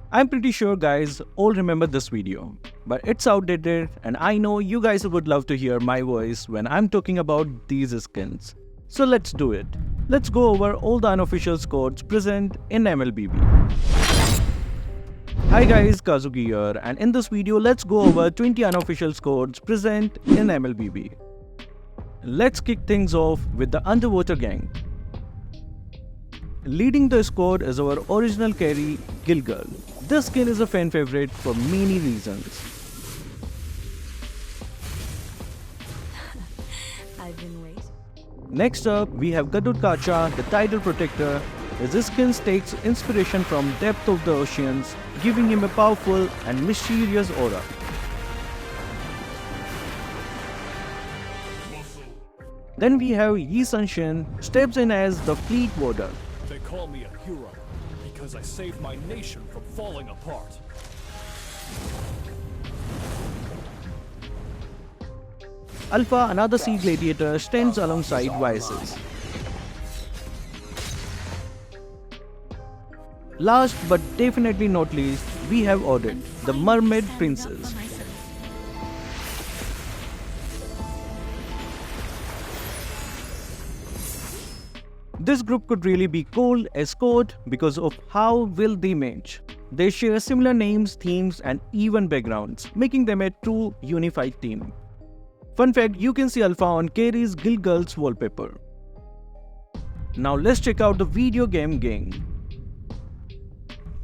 I'm pretty sure guys all remember this video, but it's outdated and I know you guys would love to hear my voice when I'm talking about these skins. So let's do it. Let's go over all the unofficial squads present in MLBB. Hi guys, Kazuki here, and in this video let's go over 20 unofficial squads present in MLBB. Let's kick things off with the Underwater Gang. Leading the squad is our original Karrie Gill Girl. This skin is a fan favorite for many reasons. I've been waiting. Next up, we have Godlike, the Tidal Protector. His skin takes inspiration from depth of the oceans, giving him a powerful and mysterious aura. Then we have Yi Sunshin, steps in as the Fleet Warder. They call me a hero because I saved my nation from falling apart. Alpha, another sea gladiator, stands alongside Vices. Last but definitely not least, we have Audit, the Mermaid Princess. This group could really be called a squad because of how well they match. They share similar names, themes and even backgrounds, making them a true unified team. Fun fact, you can see Alpha on Karrie Gill Girl's wallpaper. Now let's check out the video game gang.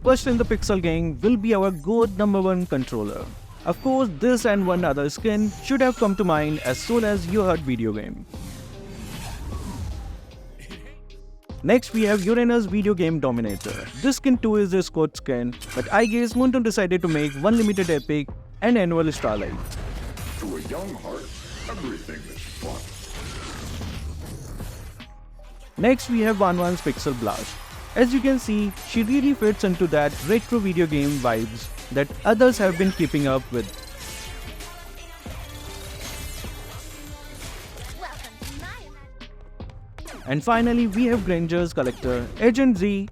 First in the Pixel gang will be our GOAT #1 controller. Of course, this and one other skin should have come to mind as soon as you heard video game. Next we have Uranus Video Game Dominator. This skin too is a squad skin, but I guess Moonton decided to make one limited epic and annual Starlight. To a young heart, everything is fun. Next we have Wanwan's Pixel Blast. As you can see, she really fits into that retro video game vibes that others have been keeping up with. And finally, we have Granger's Collector, Agent Z.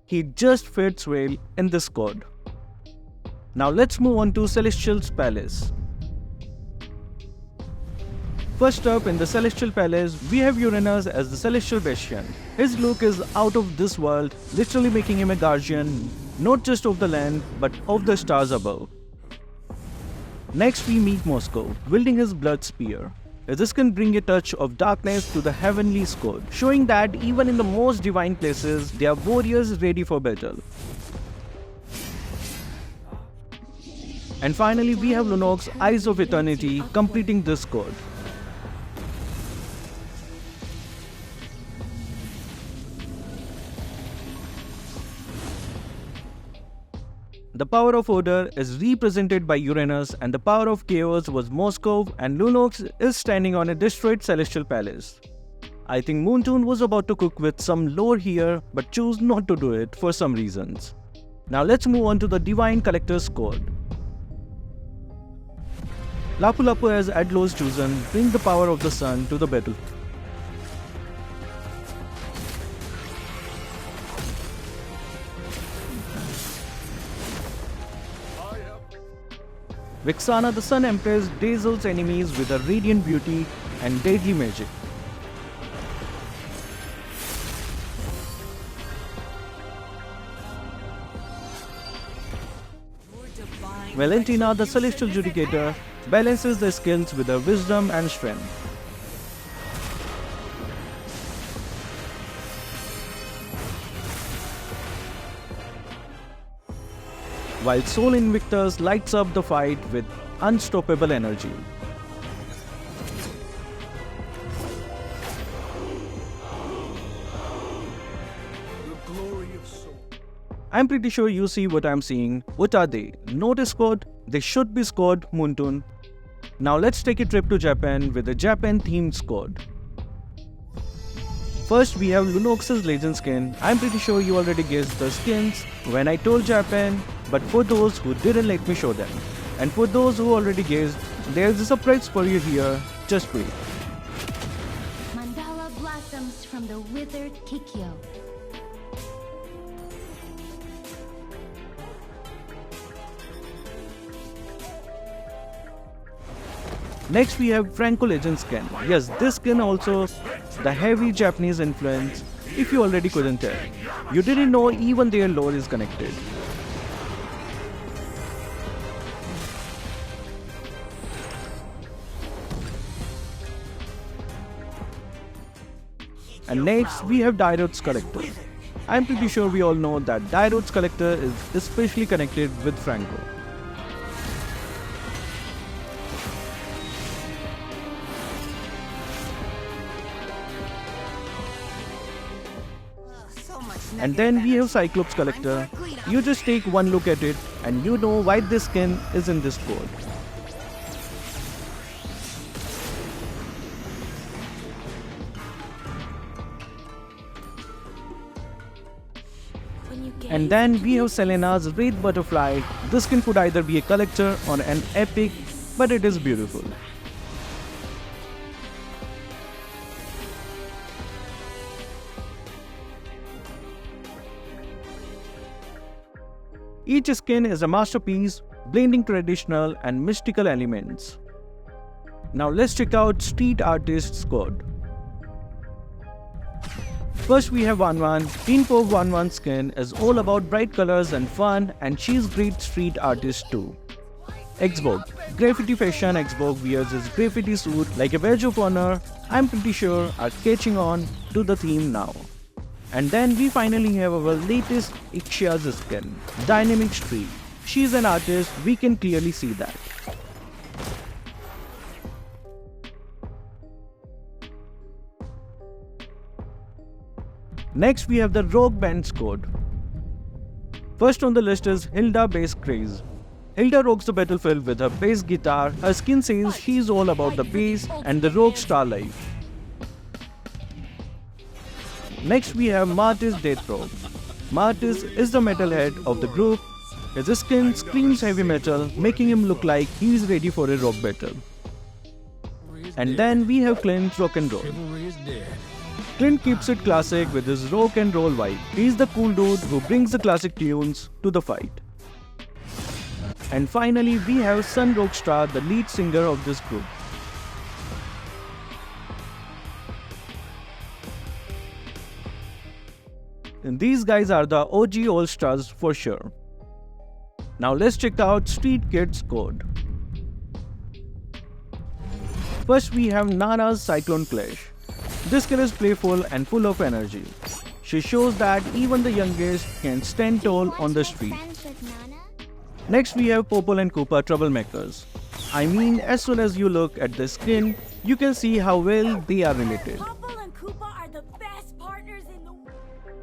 He just fits well in this squad. Now let's move on to Celestial's Palace. First up in the Celestial Palace, we have Uranus as the Celestial Bastion. His look is out of this world, literally making him a guardian, not just of the land, but of the stars above. Next we meet Moscow, wielding his blood spear. This can bring a touch of darkness to the heavenly squad, showing that even in the most divine places, they are warriors ready for battle. And finally, we have Lunox's Eyes of Eternity completing this squad. The power of order is represented by Uranus and the power of chaos was Moscow, and Lunox is standing on a destroyed celestial palace. I think Moonton was about to cook with some lore here but chose not to do it for some reasons. Now let's move on to the Divine Collector's squad. Lapu Lapu as Adlo's chosen bring the power of the sun to the battle. Vixana, the Sun Empress, dazzles enemies with her radiant beauty and deadly magic. Valentina, the Celestial Judicator, balances the skills with her wisdom and strength. While Soul Invictus lights up the fight with unstoppable energy. The glory of soul. I'm pretty sure you see what I'm seeing. What are they? Not a squad? They should be squad, Moonton. Now let's take a trip to Japan with a Japan-themed squad. First we have Lunox's Legend skin. I'm pretty sure you already guessed the skins when I told Japan, but for those who didn't, let me show them. And for those who already guessed, there's a surprise for you here, just wait. Mandala blossoms from the withered Kikyo. Next we have Franco Legend skin. Yes, this skin also the heavy Japanese influence, if you already couldn't tell. You didn't know even their lore is connected. And next we have Dairod's Collector. I'm pretty sure we all know that Dairod's Collector is especially connected with Franco. And then we have Cyclops Collector. You just take one look at it and you know why this skin is in this code. And then we have Selena's Wraith Butterfly. This skin could either be a collector or an epic, but it is beautiful. Each skin is a masterpiece, blending traditional and mystical elements. Now let's check out Street Artist's code. First we have Wanwan. Teen Pop Wanwan's skin is all about bright colors and fun, and she's great street artist too. Xbox. Graffiti fashion Xbox wears his graffiti suit like a badge of honor, I'm pretty sure are catching on to the theme now. And then we finally have our latest Ixia's skin, Dynamic Street. She's an artist, we can clearly see that. Next we have the Rogue Band's code. First on the list is Hilda Bass Craze. Hilda rocks the battlefield with her bass guitar. Her skin says she's all about the bass and the rock star life. Next we have Martis Deathrock. Martis is the metalhead of the group. His skin screams heavy metal, making him look like he's ready for a rock battle. And then we have Clint's Rock and Roll. Clint keeps it classic with his rock and roll vibe. He's the cool dude who brings the classic tunes to the fight. And finally we have Sun Rockstar, the lead singer of this group. And these guys are the OG All-Stars for sure. Now let's check out Street Kid's code. First we have Nana's Cyclone Clash. This kid is playful and full of energy. She shows that even the youngest can stand tall on the street. Next we have Popol and Koopa Troublemakers. I mean, as soon as you look at the skin, you can see how well they are related. Popol and Koopa are the best partners in the world.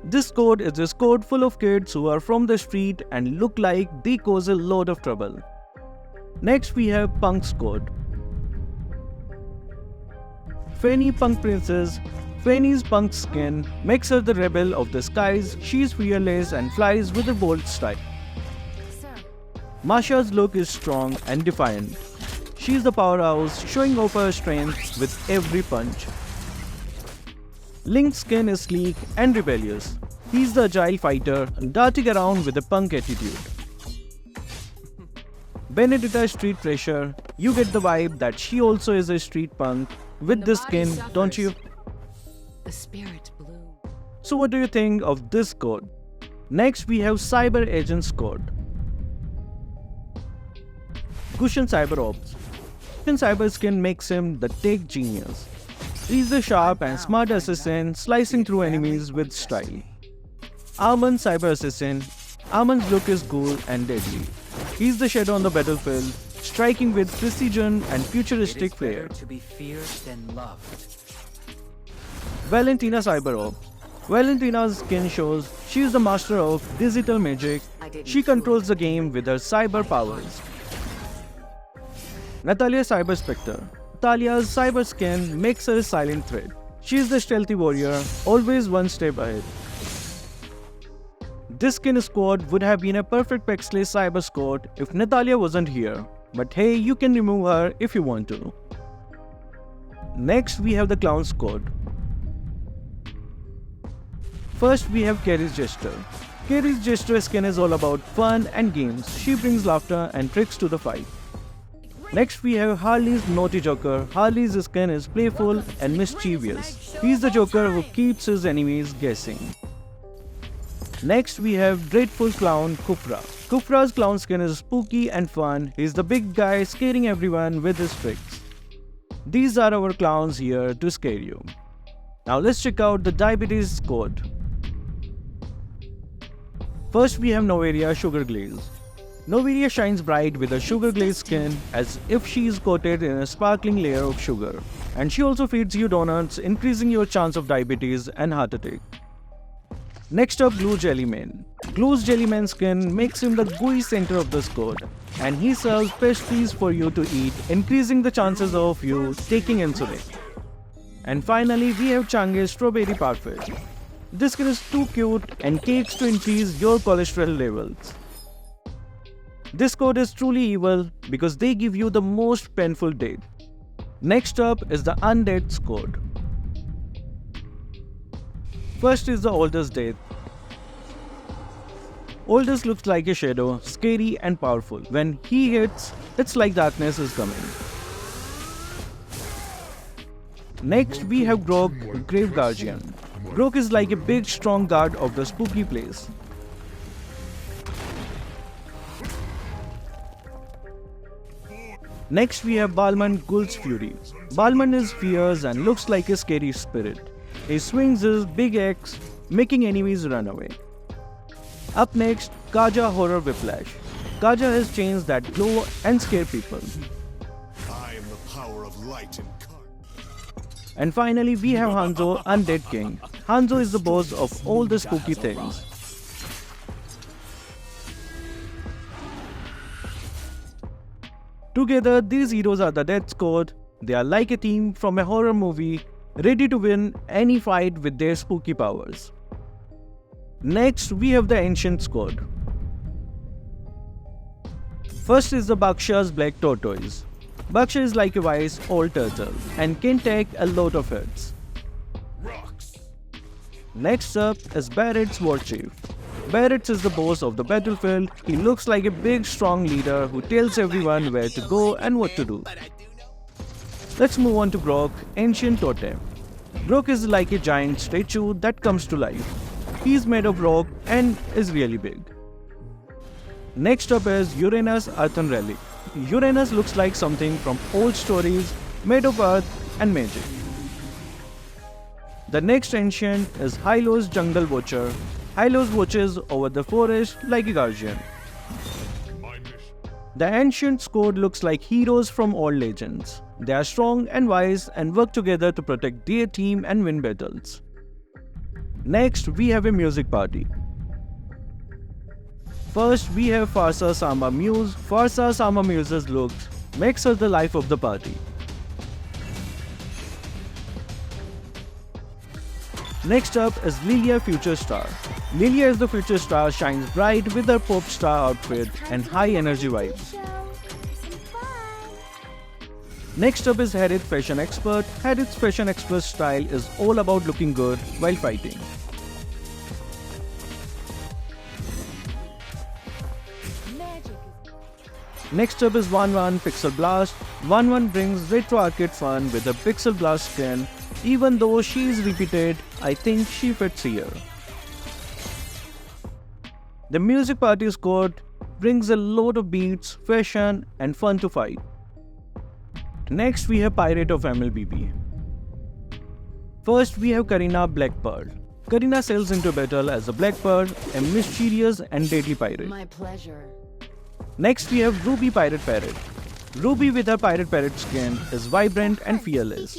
This code is a code full of kids who are from the street and look like they cause a lot of trouble. Next we have Punk's code. Fanny Punk Princess. Fanny's punk skin makes her the rebel of the skies. She's fearless and flies with a bold style. Masha's look is strong and defiant. She's the powerhouse, showing off her strength with every punch. Link's skin is sleek and rebellious. He's the agile fighter, darting around with a punk attitude. Benedetta Street Treasure. You get the vibe that she also is a street punk with this skin, don't you? The spirit bloom. So what do you think of this code? Next we have Cyber Agent's code. Cushion Cyber Ops. Cushion Cyber skin makes him the tech genius. He's the sharp and smart assassin, slicing through enemies with style. Armand Cyber Assassin. Armand's look is cool and deadly. He's the shadow on the battlefield, striking with precision and futuristic flair. To be feared than loved. Valentina Cyber Ops. Valentina's skin shows she is the master of digital magic. She controls the game with her cyber powers. Natalia Cyber Spectre. Natalia's cyber skin makes her a silent threat. She is the stealthy warrior, always one step ahead. This skin squad would have been a perfect Pexley cyber squad if Natalia wasn't here. But hey, you can remove her if you want to. Next we have the Clown squad. First we have Karrie's Jester. Karrie's Jester skin is all about fun and games. She brings laughter and tricks to the fight. Next we have Harley's naughty Joker. Harley's skin is playful and mischievous. He's the Joker who keeps his enemies guessing. Next we have Dreadful Clown Kufra. Kufra's clown skin is spooky and fun. He's the big guy scaring everyone with his tricks. These are our clowns here to scare you. Now let's check out the diabetes squad. First we have Noveria Sugar Glaze. Noveria shines bright with a sugar glazed skin as if she is coated in a sparkling layer of sugar. And she also feeds you donuts, increasing your chance of diabetes and heart attack. Next up, Glue Jellyman. Glue's Jellyman skin makes him the gooey center of the squad, and he serves pastries for you to eat, increasing the chances of you taking insulin. And finally, we have Chang'e's Strawberry Parfait. This skin is too cute and cakes to increase your cholesterol levels. This squad is truly evil because they give you the most painful death. Next up is the Undead squad. First is the Oldest Death. Oldest looks like a shadow, scary and powerful. When he hits, it's like darkness is coming. Next we have Grog, Grave Guardian. Grog is like a big strong guard of the spooky place. Next we have Balman Gull's Fury. Balman is fierce and looks like a scary spirit. He swings his big axe, making enemies run away. Up next, Kaja Horror Whiplash. Kaja has chains that glow and scare people. I am the power of light incarnate. And finally, we have Hanzo, Undead King. Hanzo is the boss of all the spooky things. Together, these heroes are the Death Squad. They are like a team from a horror movie, ready to win any fight with their spooky powers. Next, we have the Ancient Squad. First is the Baksha's Black Tortoise. Baksha is like a wise old turtle and can take a lot of hits. Next up is Barrett's War Chief. Barrett is the boss of the battlefield. He looks like a big strong leader who tells everyone where to go and what to do. Let's move on to Grog, Ancient Totem. Grog is like a giant statue that comes to life. He is made of rock and is really big. Next up is Uranus Earthen Relic. Uranus looks like something from old stories made of earth and magic. The next ancient is Hylo's Jungle Watcher. Hylos watches over the forest like a guardian. The ancient squad looks like heroes from old legends. They are strong and wise and work together to protect their team and win battles. Next, we have a music party. First, we have Farsa Sama Muse. Farsa Sama Muse's looks makes her the life of the party. Next up is Lilia Future Star. Lilia is the future star, shines bright with her pop star outfit and high energy vibes. Next up is Harith Fashion Expert. Harith's Fashion Expert style is all about looking good while fighting. Next up is 1-1 Pixel Blast. 1-1 brings retro arcade fun with a Pixel Blast skin. Even though she is repeated, I think she fits here. The music party squad brings a lot of beats, fashion and fun to fight. Next we have Pirate of MLBB. First we have Karina Black Pearl. Karina sails into battle as a Black Pearl, a mischievous and deadly pirate. My pleasure. Next we have Ruby Pirate Parrot. Ruby with her pirate parrot skin is vibrant and fearless.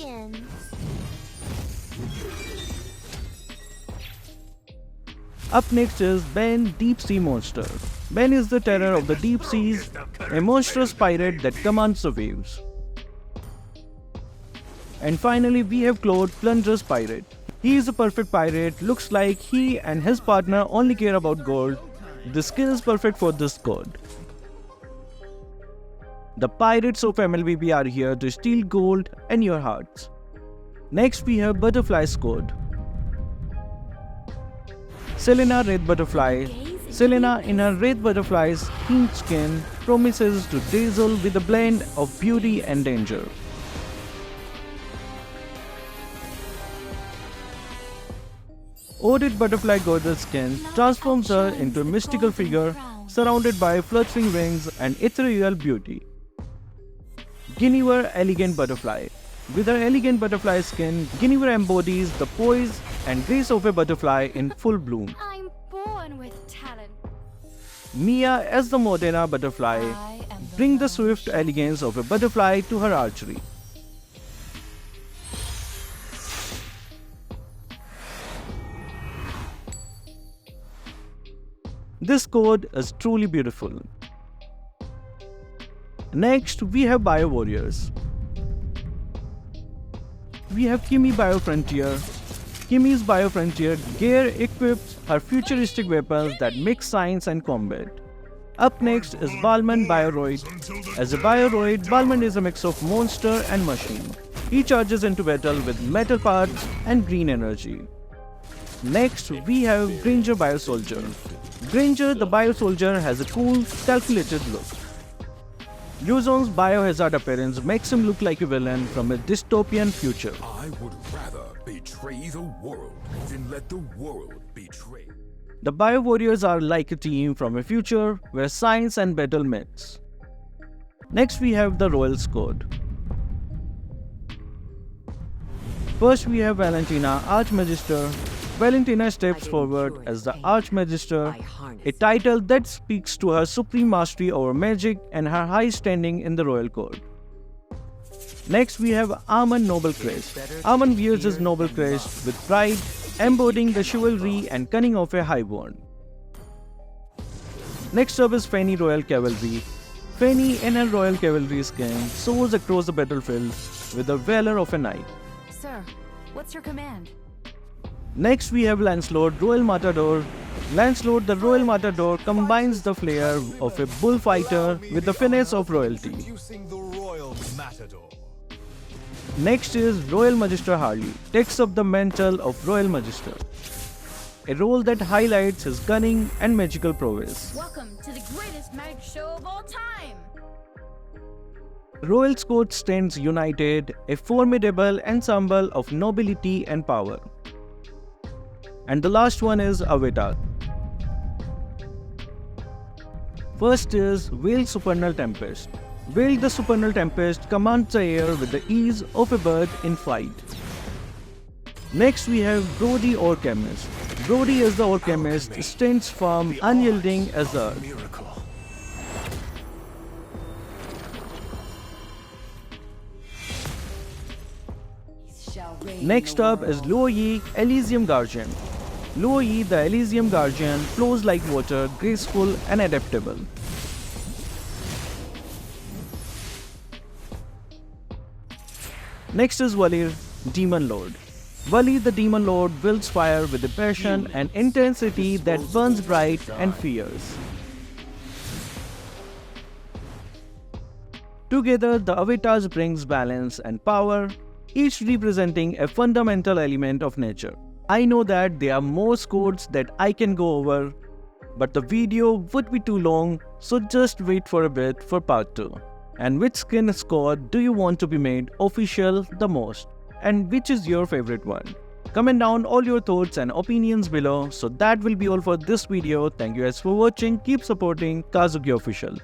Up next is Ben Deep Sea Monster. Ben is the terror of the deep seas, a monstrous pirate that commands the waves. And finally we have Claude Plunder's Pirate. He is a perfect pirate, looks like he and his partner only care about gold. The skin is perfect for this squad. The pirates of MLBB are here to steal gold and your hearts. Next we have Butterfly Squad. Selena Red Butterfly Selena in her Wraith Butterfly's pink skin promises to dazzle with a blend of beauty and danger. Oded Butterfly Goddess skin transforms her into a mystical figure surrounded by fluttering wings and ethereal beauty. Guinevere Elegant Butterfly. With her elegant butterfly skin, Guinevere embodies the poise and grace of a butterfly in full bloom. I'm born with talent. Mia as the Modena Butterfly brings the swift elegance of a butterfly to her archery. This code is truly beautiful. Next, we have Bio Warriors. We have Kimi Bio Frontier. Kimi's Bio Frontier gear equips her futuristic weapons that mix science and combat. Up next is Balman Bioroid. As a Bioroid, Balman is a mix of monster and machine. He charges into battle with metal parts and green energy. Next, we have Granger Bio Soldier. Granger the Bio Soldier has a cool, calculated look. Yuzon's biohazard appearance makes him look like a villain from a dystopian future. I would rather betray the world than let the world betray. The Bio Warriors are like a team from a future where science and battle mix. Next, we have the Royal Squad. First, we have Valentina, Archmagister. Valentina steps forward as the Archmagister, a title that speaks to her supreme mastery over magic and her high standing in the royal court. Next, we have Amon Noble Crest. Amon wears his noble crest with pride, embodying the chivalry and cunning of a highborn. Next up is Fanny Royal Cavalry. Fanny in her Royal Cavalry skin soars across the battlefield with the valor of a knight. Sir, what's your command? Next, we have Lancelot, Royal Matador. Lancelot, the Royal Matador, combines the flair of a bullfighter with the finesse of royalty. Introducing the Royal Matador. Next is Royal Magister Harley, takes up the mantle of Royal Magister, a role that highlights his cunning and magical prowess. Welcome to the greatest magic show of all time. Royal Squad stands united, a formidable ensemble of nobility and power. And the last one is Avatar. First is Veil Supernal Tempest. Veil the Supernal Tempest commands the air with the ease of a bird in flight. Next, we have Brody Alchemist. Brody as the Alchemist stands firm, unyielding as earth. Miracle. Next up is Luo Yi, Elysium Guardian. Luo Yi, the Elysium Guardian, flows like water, graceful and adaptable. Next is Valir, Demon Lord. Valir the Demon Lord wields fire with a passion and intensity that burns bright and fierce. Together, the avatars brings balance and power, each representing a fundamental element of nature. I know that there are more codes that I can go over, but the video would be too long, so just wait for a bit for part 2. And which skin squad do you want to be made official the most? And which is your favorite one? Comment down all your thoughts and opinions below. So that will be all for this video. Thank you guys for watching. Keep supporting Kazuki Official.